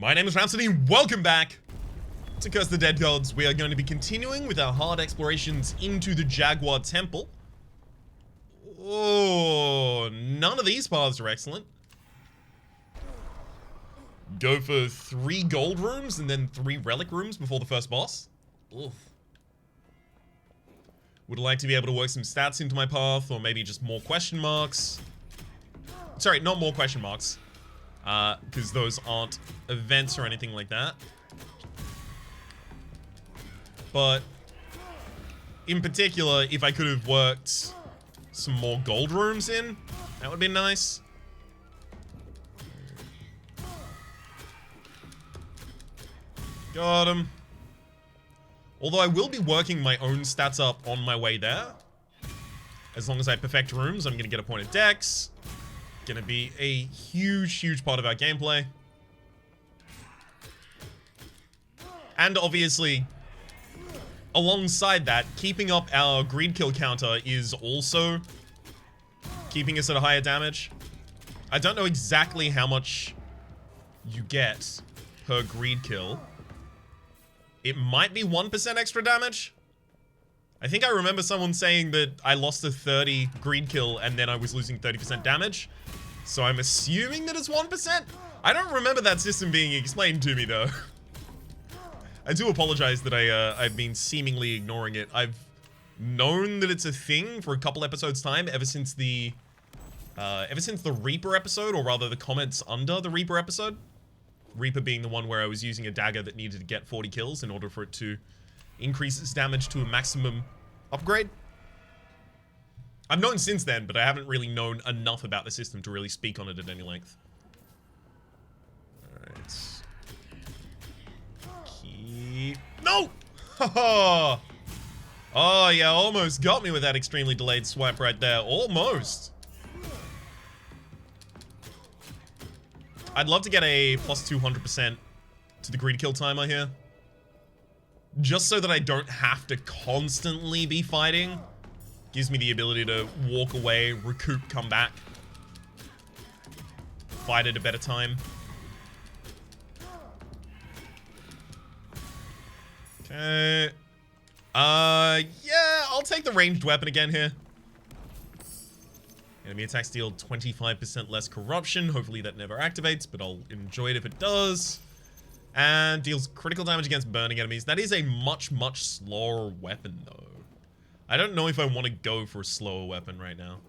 My name is Rhapsody, welcome back to Curse the Dead Gods. We are going to be continuing with our hard explorations into the Jaguar Temple. Oh, none of these paths are excellent. Go for 3 gold rooms and then 3 relic rooms before the first boss. Oof. Would like to be able to work some stats into my path, or maybe just more question marks. Sorry, not more question marks. Because those aren't events or anything like that. But in particular, if I could have worked some more gold rooms in, that would be nice. Got him. Although I will be working my own stats up on my way there. As long as I perfect rooms, I'm gonna get a point of dex. Gonna be a huge part of our gameplay. And obviously, alongside that, keeping up our greed kill counter is also keeping us at a higher damage. I don't know exactly how much you get per greed kill. It might be 1% extra damage. I think I remember someone saying that I lost a 30 greed kill and then I was losing 30% damage. So I'm assuming that it's 1%. I don't remember that system being explained to me though. I do apologize that I've been seemingly ignoring it. I've known that it's a thing for a couple episodes time ever since the Reaper episode, or rather the comments under the Reaper episode. Reaper being the one where I was using a dagger that needed to get 40 kills in order for it to increase its damage to a maximum upgrade. I've known since then, but I haven't really known enough about the system to really speak on it at any length. Alright. No! Haha! Oh, yeah, almost got me with that extremely delayed swipe right there. Almost. I'd love to get a plus 200% to the greed kill timer here. Just so that I don't have to constantly be fighting. Gives me the ability to walk away, recoup, come back. Fight at a better time. Okay. Yeah, I'll take the ranged weapon again here. Enemy attacks deal 25% less corruption. Hopefully that never activates, but I'll enjoy it if it does. And deals critical damage against burning enemies. That is a much slower weapon, though. I don't know if I want to go for a slower weapon right now.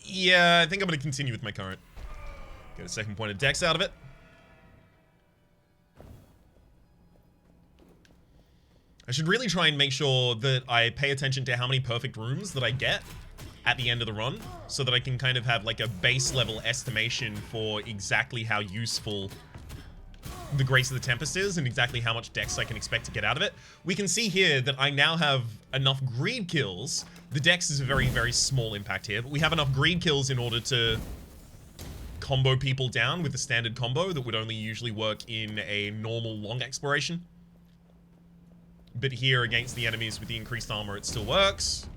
Yeah, I think I'm going to continue with my current. Get a second point of dex out of it. I should really try and make sure that I pay attention to how many perfect rooms that I get at the end of the run, so that I can kind of have like a base level estimation for exactly how useful the Grace of the Tempest is and exactly how much dex I can expect to get out of it. We can see here that I now have enough greed kills. The dex is a very small impact here, but we have enough greed kills in order to combo people down with a standard combo that would only usually work in a normal long exploration. But here, against the enemies with the increased armor, it still works.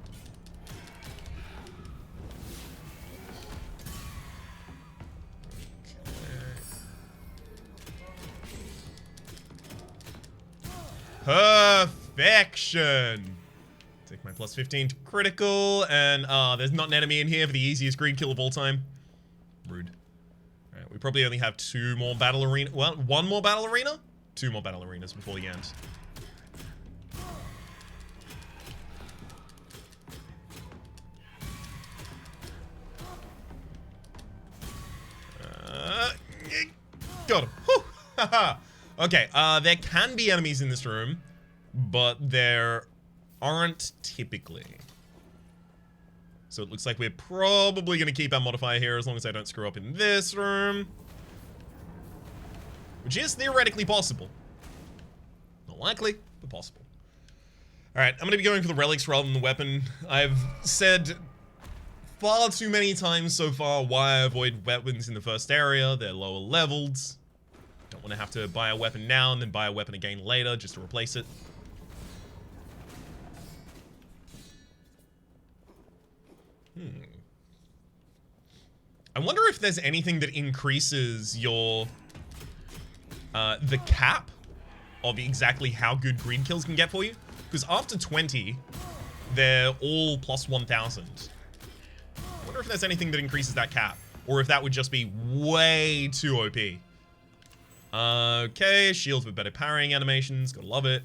Okay. Perfection! Take my plus 15 to critical, and there's not an enemy in here for the easiest greed kill of all time. Rude. Alright, we probably only have 2 more battle arena. Well, 1 more battle arena? 2 more battle arenas before the end. Got him. Whew. Okay, there can be enemies in this room, but there aren't typically. So it looks like we're probably going to keep our modifier here as long as I don't screw up in this room. Which is theoretically possible. Not likely, but possible. Alright, I'm going to be going for the relics rather than the weapon. I've said far too many times so far why I avoid weapons in the first area. They're lower leveled. Don't want to have to buy a weapon now and then buy a weapon again later just to replace it. I wonder if there's anything that increases your the cap of exactly how good greed kills can get for you. Because after 20, they're all plus 1,000. I wonder if there's anything that increases that cap. Or if that would just be way too OP. Okay, shields with better parrying animations. Gotta love it.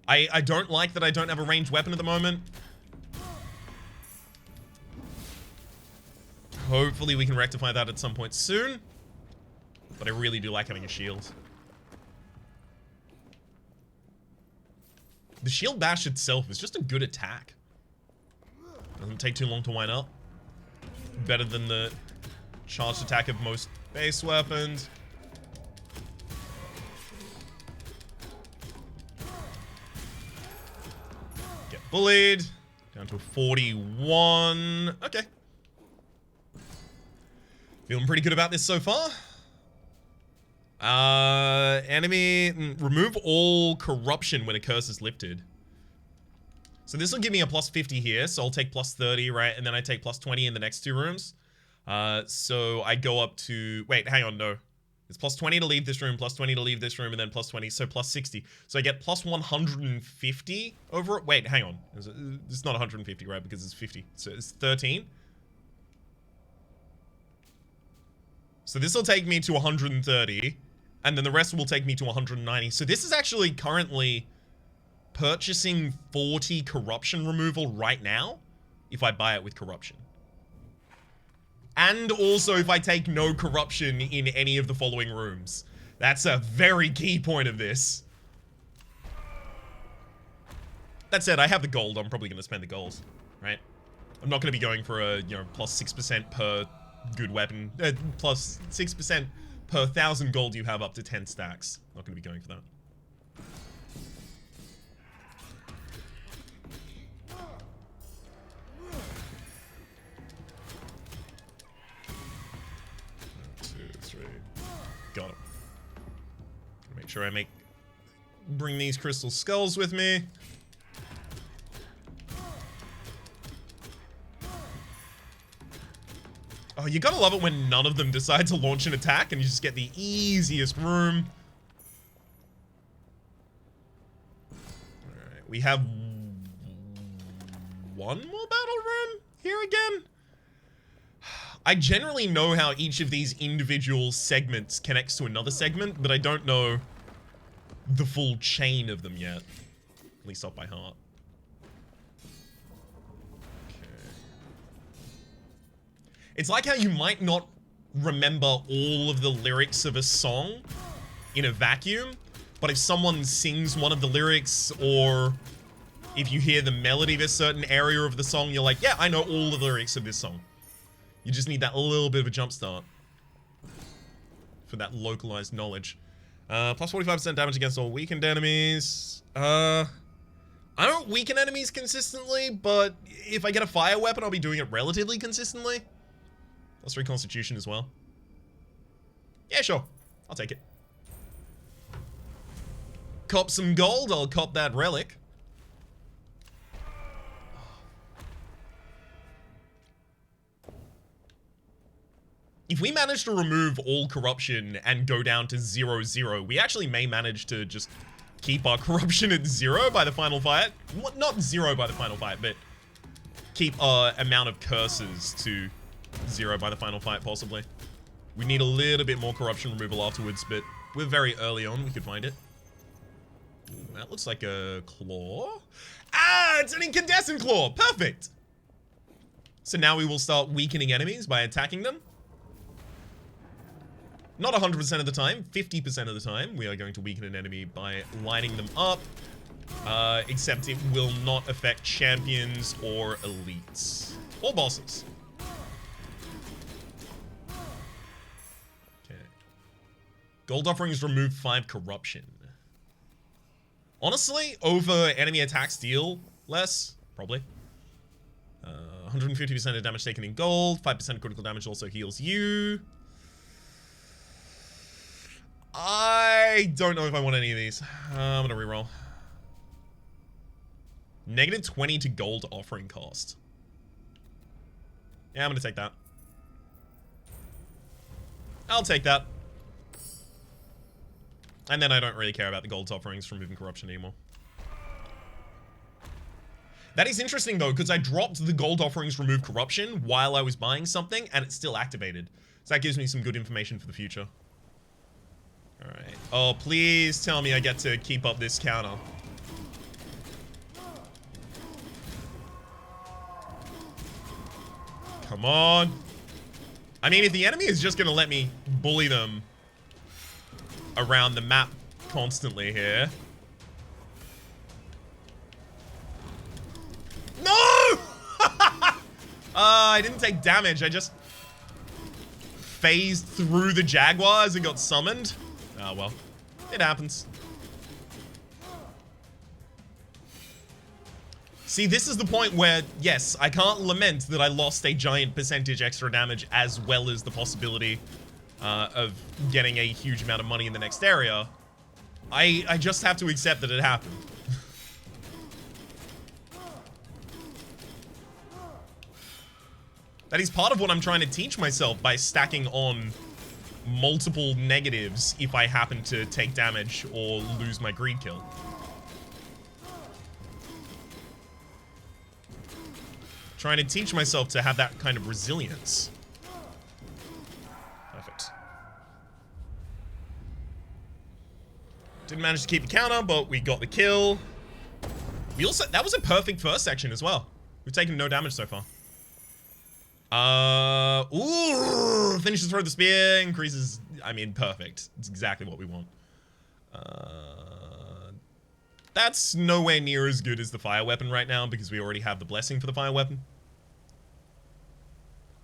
I don't like that I don't have a ranged weapon at the moment. Hopefully we can rectify that at some point soon. But I really do like having a shield. The shield bash itself is just a good attack. Doesn't take too long to wind up. Better than the charged attack of most base weapons. Get bullied. Down to 41. Okay. Feeling pretty good about this so far. Enemy, remove all corruption when a curse is lifted. So this will give me a plus 50 here, so I'll take plus 30, right? And then I take plus 20 in the next 2 rooms. So I go up to, wait, hang on, no. It's plus 20 to leave this room, plus 20 to leave this room, and then plus 20, so plus 60. So I get plus 150 over it. Wait, hang on. It's not 150, right? Because it's 50. So it's 13. So this will take me to 130, and then the rest will take me to 190. So this is actually currently purchasing 40 corruption removal right now, if I buy it with corruption. And also if I take no corruption in any of the following rooms. That's a very key point of this. That said, I have the gold. I'm probably going to spend the gold, right? I'm not going to be going for a, you know, plus 6% per good weapon. Plus 6% per 1,000 gold you have up to 10 stacks. Not going to be going for that. Got it. Make sure I bring these crystal skulls with me. Oh, you gotta love it when none of them decide to launch an attack and you just get the easiest room. Alright, we have one more battle room here again. I generally know how each of these individual segments connects to another segment, but I don't know the full chain of them yet. At least off by heart. Okay. It's like how you might not remember all of the lyrics of a song in a vacuum, but if someone sings one of the lyrics, or if you hear the melody of a certain area of the song, you're like, yeah, I know all the lyrics of this song. You just need that little bit of a jump start for that localized knowledge. Plus 45% damage against all weakened enemies. I don't weaken enemies consistently, but if I get a fire weapon, I'll be doing it relatively consistently. Plus 3 constitution as well. Yeah, sure. I'll take it. Cop some gold, I'll cop that relic. If we manage to remove all corruption and go down to 0-0, we actually may manage to just keep our corruption at 0 by the final fight. Not 0 by the final fight, but keep our amount of curses to 0 by the final fight, possibly. We need a little bit more corruption removal afterwards, but we're very early on. We could find it. Ooh, that looks like a claw. Ah, it's an incandescent claw. Perfect. So now we will start weakening enemies by attacking them. Not 100% of the time, 50% of the time, we are going to weaken an enemy by lining them up. Except it will not affect champions or elites. Or bosses. Okay. Gold offerings remove 5 corruption. Honestly, over enemy attacks deal less, probably. 150% of damage taken in gold, 5% critical damage also heals you. I don't know if I want any of these. I'm gonna reroll. Negative 20 to gold offering cost. Yeah, I'm gonna take that. I'll take that. And then I don't really care about the gold offerings from Removing Corruption anymore. That is interesting though, because I dropped the gold offerings remove corruption while I was buying something, and it's still activated. So that gives me some good information for the future. Alright. Oh, please tell me I get to keep up this counter. Come on. I mean, if the enemy is just going to let me bully them around the map constantly here. No! I didn't take damage. I just phased through the Jaguars and got summoned. Oh, well. It happens. See, this is the point where, yes, I can't lament that I lost a giant percentage extra damage as well as the possibility of getting a huge amount of money in the next area. I just have to accept that it happened. That is part of what I'm trying to teach myself by stacking on multiple negatives if I happen to take damage or lose my greed kill. Trying to teach myself to have that kind of resilience. Perfect. Didn't manage to keep the counter, but we got the kill. We also, that was a perfect first section as well. We've taken no damage so far. Ooh, finishes throw the spear, increases, I mean, perfect. It's exactly what we want. That's nowhere near as good as the fire weapon right now because we already have the blessing for the fire weapon.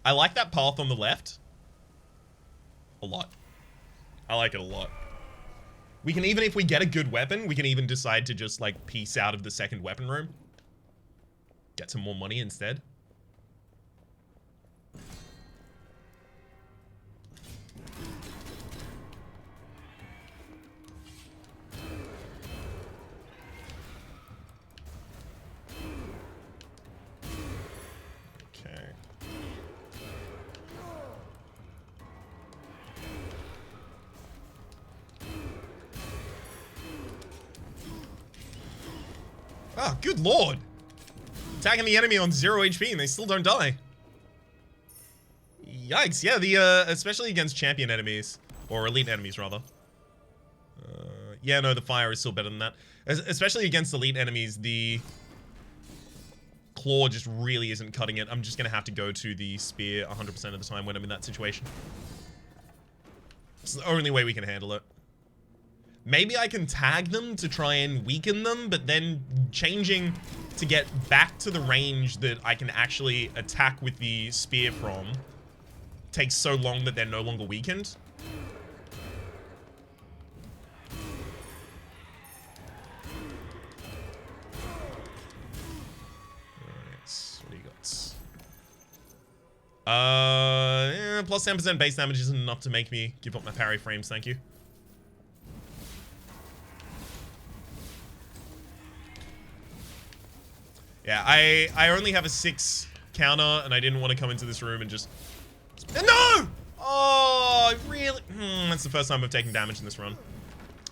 I like that path on the left a lot. I like it a lot. We can even, if we get a good weapon, we can even decide to just like piece out of the second weapon room. Get some more money instead. Oh, good lord. Attacking the enemy on 0 HP and they still don't die. Yikes. Yeah, the especially against champion enemies. Or elite enemies, rather. Yeah, no, the fire is still better than that. Especially against elite enemies, the claw just really isn't cutting it. I'm just going to have to go to the spear 100% of the time when I'm in that situation. It's the only way we can handle it. Maybe I can tag them to try and weaken them, but then changing to get back to the range that I can actually attack with the spear from takes so long that they're no longer weakened. Alright, what do you got? Plus 10% base damage isn't enough to make me give up my parry frames, thank you. Yeah, I only have a 6 counter, and I didn't want to come into this room and just... No! Oh, really? That's the first time I've taken damage in this run.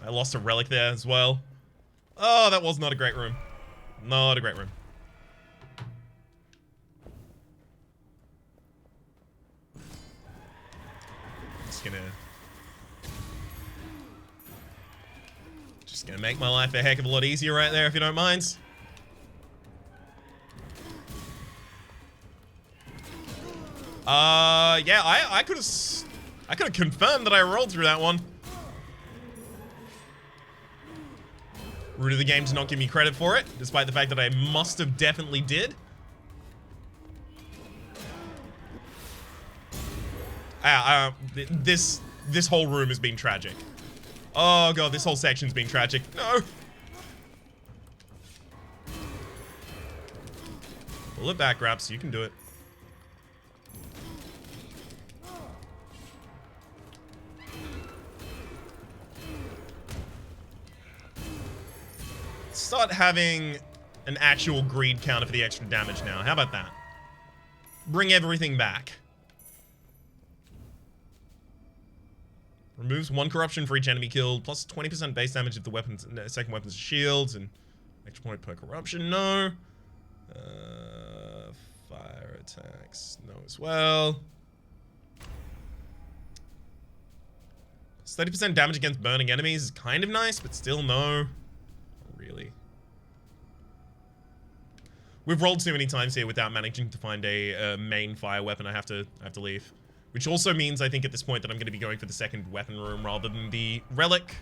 I lost a relic there as well. Oh, that was not a great room. Not a great room. Just gonna make my life a heck of a lot easier right there, if you don't mind. Yeah, I could have confirmed that I rolled through that one. Root of the game did not give me credit for it, despite the fact that I must have definitely did. This whole room has been tragic. Oh god, this whole section's been tragic. No. Pull it back, Raps. You can do it. Start having an actual greed counter for the extra damage now. How about that? Bring everything back. Removes 1 corruption for each enemy killed, plus 20% base damage if the weapons, second weapon's shields, and extra point per corruption, no. Fire attacks, no as well. 30% damage against burning enemies is kind of nice, but still no. Not really. We've rolled too many times here without managing to find a main fire weapon. I have to leave. Which also means, I think, at this point that I'm going to be going for the second weapon room rather than the relic.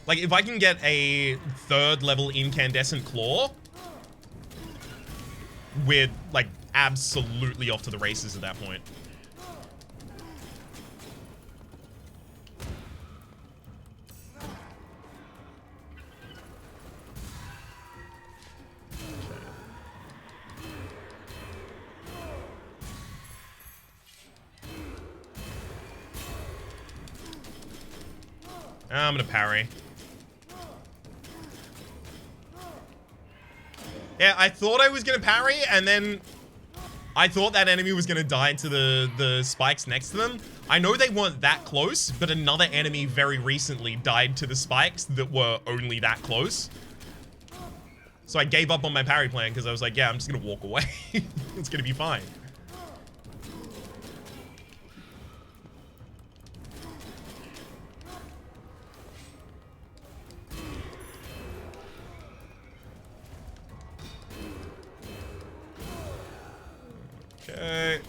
Like, if I can get a 3rd level incandescent claw, we're, like, absolutely off to the races at that point. I'm gonna parry. Yeah, I thought I was gonna parry, and then I thought that enemy was gonna die to the spikes next to them. I know they weren't that close, but another enemy very recently died to the spikes that were only that close. So I gave up on my parry plan because I was like, yeah, I'm just gonna walk away. It's gonna be fine. Okay.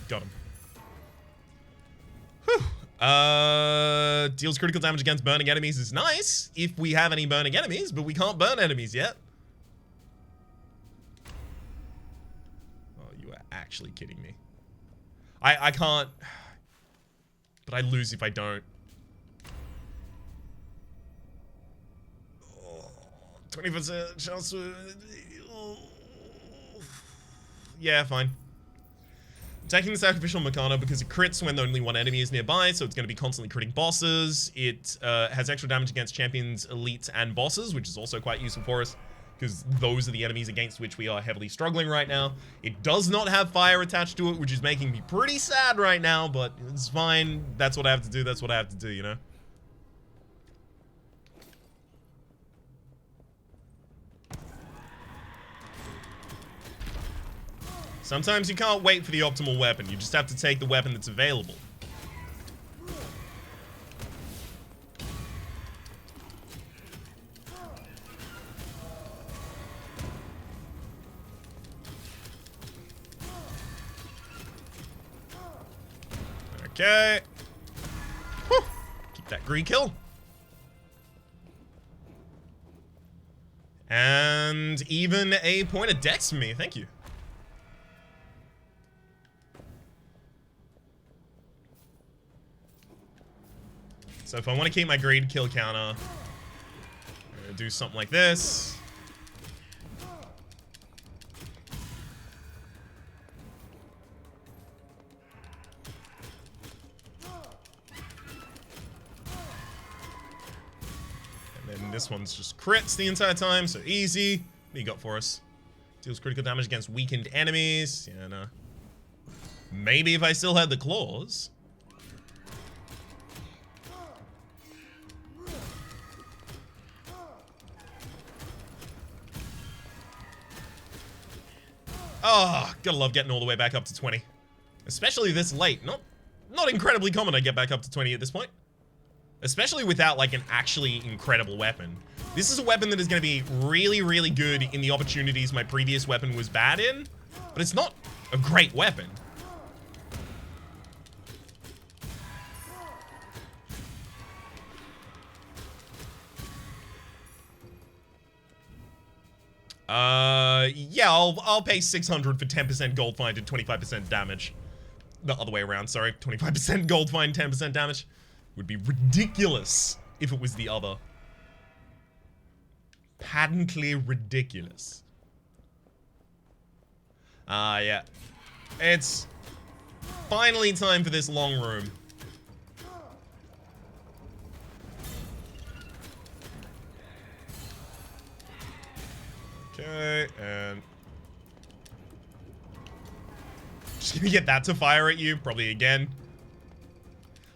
Got him. Whew. Deals critical damage against burning enemies is nice if we have any burning enemies, but we can't burn enemies yet. Oh, you are actually kidding me. I can't. But I lose if I don't. 20% chance to... Yeah, fine. Attacking the sacrificial Meccano because it crits when only 1 enemy is nearby, so it's going to be constantly critting bosses. It has extra damage against champions, elites, and bosses, which is also quite useful for us, because those are the enemies against which we are heavily struggling right now. It does not have fire attached to it, which is making me pretty sad right now, but it's fine. That's what I have to do. That's what I have to do, you know? Sometimes you can't wait for the optimal weapon. You just have to take the weapon that's available. Okay. Whew. Keep that green kill. And even a point of dex for me. Thank you. So if I want to keep my greed kill counter, I'm gonna do something like this. And then this one's just crits the entire time, so easy. What do you got for us? Deals critical damage against weakened enemies. Yeah, no. Maybe if I still had the claws. Oh, gotta love getting all the way back up to 20. Especially this late. Not incredibly common I get back up to 20 at this point. Especially without, like, an actually incredible weapon. This is a weapon that is going to be really, really good in the opportunities my previous weapon was bad in. But it's not a great weapon. Yeah, I'll pay 600 for 10% gold find and 25% damage. The other way around, sorry. 25% gold find, 10% damage. Would be ridiculous if it was the other. Patently ridiculous. Yeah. It's finally time for this long room. Okay, and... Just gonna get that to fire at you, probably again.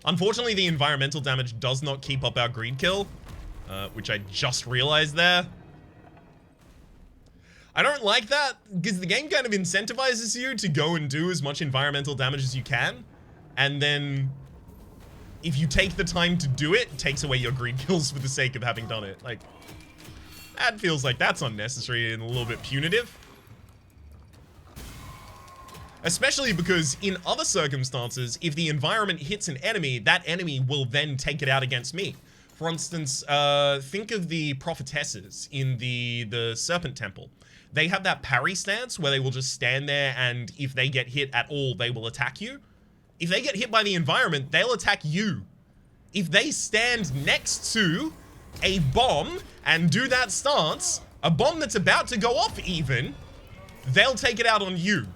Unfortunately, the environmental damage does not keep up our greed kill, which I just realized there. I don't like that, because the game kind of incentivizes you to go and do as much environmental damage as you can, and then if you take the time to do it, it takes away your greed kills for the sake of having done it. Like, that feels like that's unnecessary and a little bit punitive. Especially because in other circumstances, if the environment hits an enemy, that enemy will then take it out against me. For instance, think of the prophetesses in the Serpent Temple. They have that parry stance where they will just stand there, and if they get hit at all, they will attack you. If they get hit by the environment, they'll attack you. If they stand next to a bomb and do that stance, a bomb that's about to go off even, they'll take it out on you.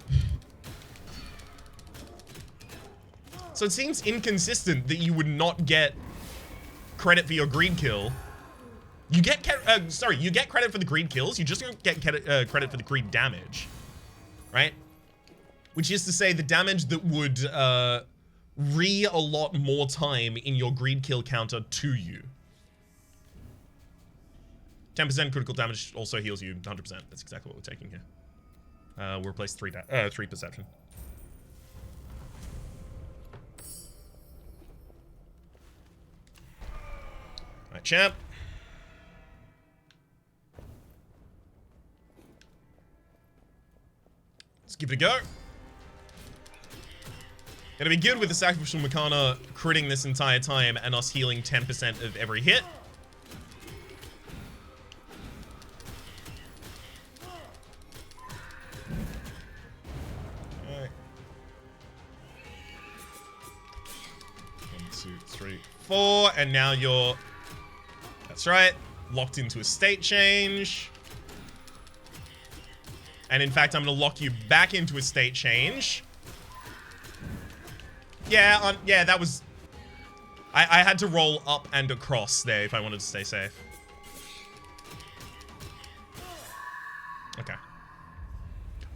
So it seems inconsistent that you would not get credit for your greed kill. You get you get credit for the greed kills. You just don't get credit for the greed damage, right? Which is to say, the damage that would re-allot more time in your greed kill counter to you. 10% critical damage also heals you 100%. That's exactly what we're taking here. We'll replace 3 perception. All right, champ. Let's give it a go. Gonna be good with the Sacrificial Makana critting this entire time and us healing 10% of every hit. Alright. 1, 2, 3, 4, and now you're... That's right, locked into a state change. And in fact, I'm gonna lock you back into a state change. Yeah, yeah, that was... I had to roll up and across there if I wanted to stay safe. Okay.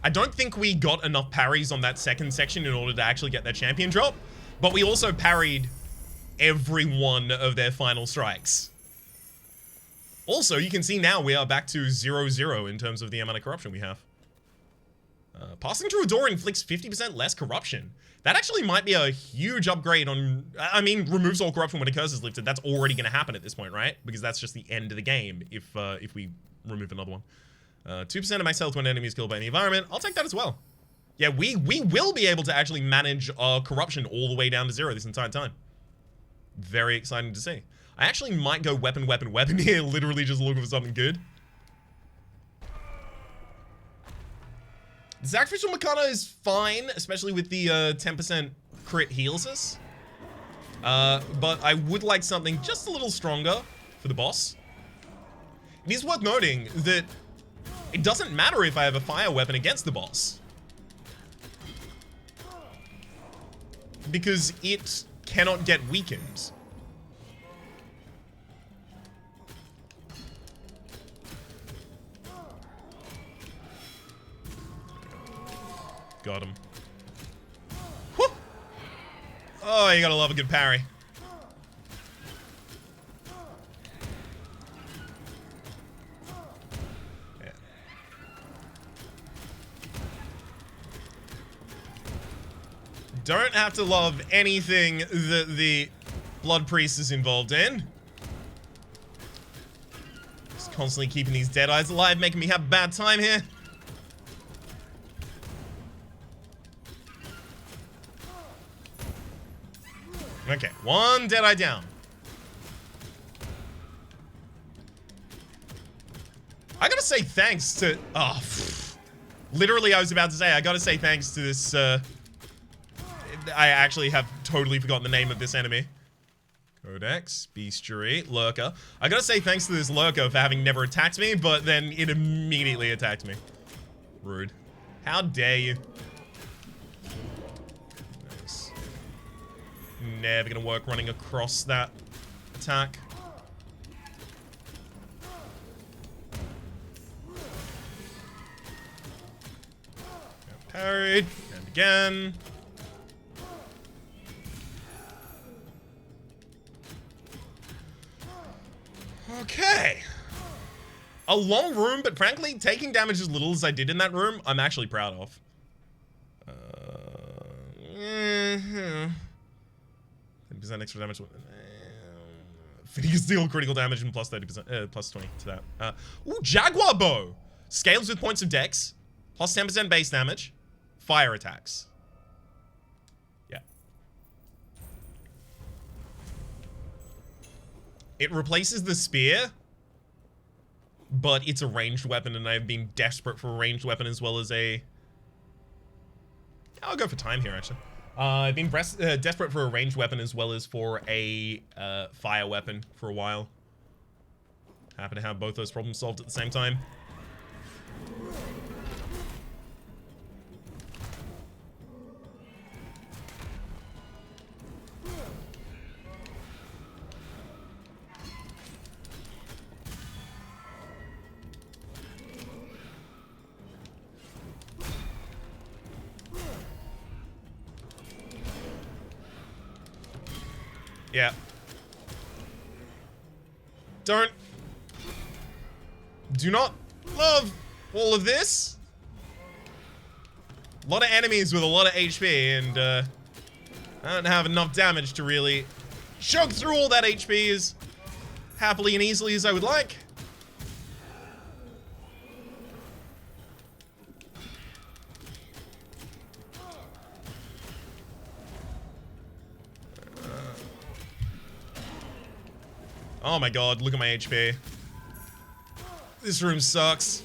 I don't think we got enough parries on that second section in order to actually get their champion drop, but we also parried every one of their final strikes. Also, you can see now we are back to 0-0 in terms of the amount of corruption we have. Passing through a door inflicts 50% less corruption. That actually might be a huge upgrade on... I mean, removes all corruption when a curse is lifted. That's already going to happen at this point, right? Because that's just the end of the game if we remove another one. 2% of max health when enemy is killed by the environment. I'll take that as well. Yeah, we will be able to actually manage corruption all the way down to 0 this entire time. Very exciting to see. I actually might go weapon, weapon, weapon here, literally just looking for something good. The Sacrificial Makana is fine, especially with the 10% crit heals us. But I would like something just a little stronger for the boss. It is worth noting that it doesn't matter if I have a fire weapon against the boss, because it cannot get weakened. Got him. Whew. Oh, you gotta love a good parry. Yeah. Don't have to love anything that the Blood Priest is involved in. Just constantly keeping these dead eyes alive, making me have a bad time here. Okay, one dead eye down. I gotta say thanks to... Oh, literally I was about to say, I gotta say thanks to this... I actually have totally forgotten the name of this enemy. Codex, Bestiary, Lurker. I gotta say thanks to this Lurker for having never attacked me, but then it immediately attacked me. Rude. How dare you? Never gonna work running across that attack. Parried. And again. Okay. A long room, but frankly, taking damage as little as I did in that room, I'm actually proud of. 30% extra damage. Fitting steel critical damage and plus 30%, plus 20 to that. Ooh, Jaguar Bow! Scales with points of dex, plus 10% base damage, fire attacks. Yeah. It replaces the spear, but it's a ranged weapon, and I've been desperate for a ranged weapon as well as a... I'll go for time here, actually. I've been desperate for a ranged weapon as well as for a fire weapon for a while. Happen to have both those problems solved at the same time. Yeah. Do not love all of this. A lot of enemies with a lot of HP, and I don't have enough damage to really choke through all that HP as happily and easily as I would like. Oh my god, look at my HP. This room sucks.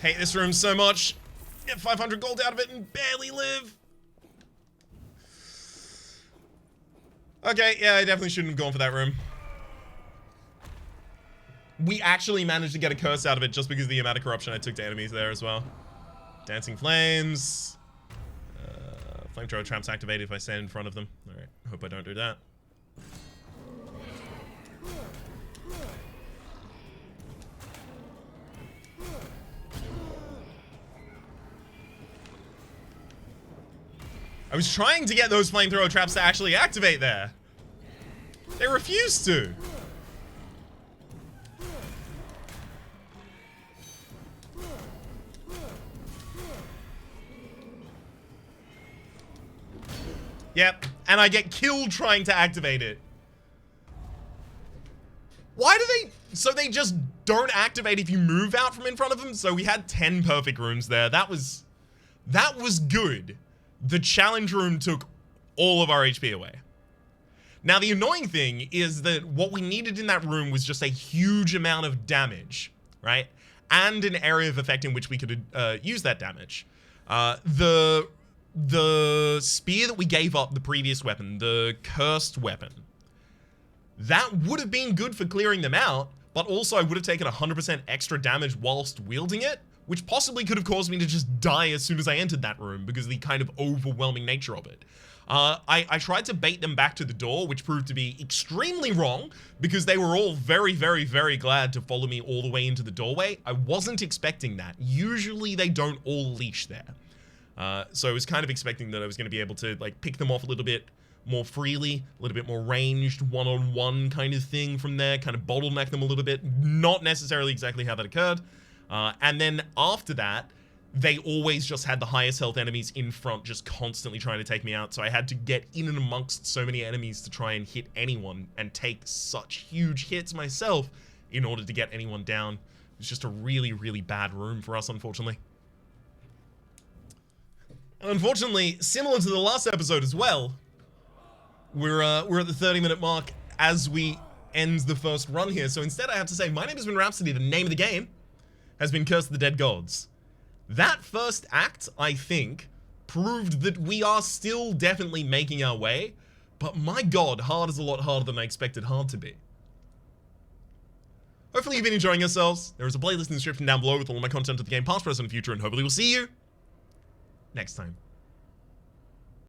Hate this room so much. Get 500 gold out of it and barely live. Okay, yeah, I definitely shouldn't have gone for that room. We actually managed to get a curse out of it just because of the amount of corruption I took to enemies there as well. Dancing flames. Flamethrower traps activated if I stand in front of them. Alright, hope I don't do that. I was trying to get those flamethrower traps to actually activate there. They refused to. Yep, and I get killed trying to activate it. Why do they... So they just don't activate if you move out from in front of them? So we had 10 perfect rooms there. That was good. The challenge room took all of our HP away. Now, the annoying thing is that what we needed in that room was just a huge amount of damage, right? And an area of effect in which we could use that damage. The spear that we gave up, the previous weapon, the cursed weapon, that would have been good for clearing them out, but also I would have taken 100% extra damage whilst wielding it, which possibly could have caused me to just die as soon as I entered that room because of the kind of overwhelming nature of it. I tried to bait them back to the door, which proved to be extremely wrong because they were all very, very, very glad to follow me all the way into the doorway. I wasn't expecting that. Usually they don't all leash there. So I was kind of expecting that I was going to be able to like pick them off a little bit more freely, a little bit more ranged, one-on-one kind of thing from there, kind of bottleneck them a little bit. Not necessarily exactly how that occurred. And then after that, they always just had the highest health enemies in front, just constantly trying to take me out. So I had to get in and amongst so many enemies to try and hit anyone and take such huge hits myself in order to get anyone down. It was just a really, really bad room for us, unfortunately. And unfortunately, similar to the last episode as well, we're at the 30-minute mark as we end the first run here. So instead I have to say, my name has been Rhapsody. The name of the game has been Curse of the Dead Gods. That first act, I think, proved that we are still definitely making our way, but my god, hard is a lot harder than I expected hard to be. Hopefully you've been enjoying yourselves. There is a playlist in the description down below with all of my content of the game, past, present, and future, and hopefully we'll see you next time.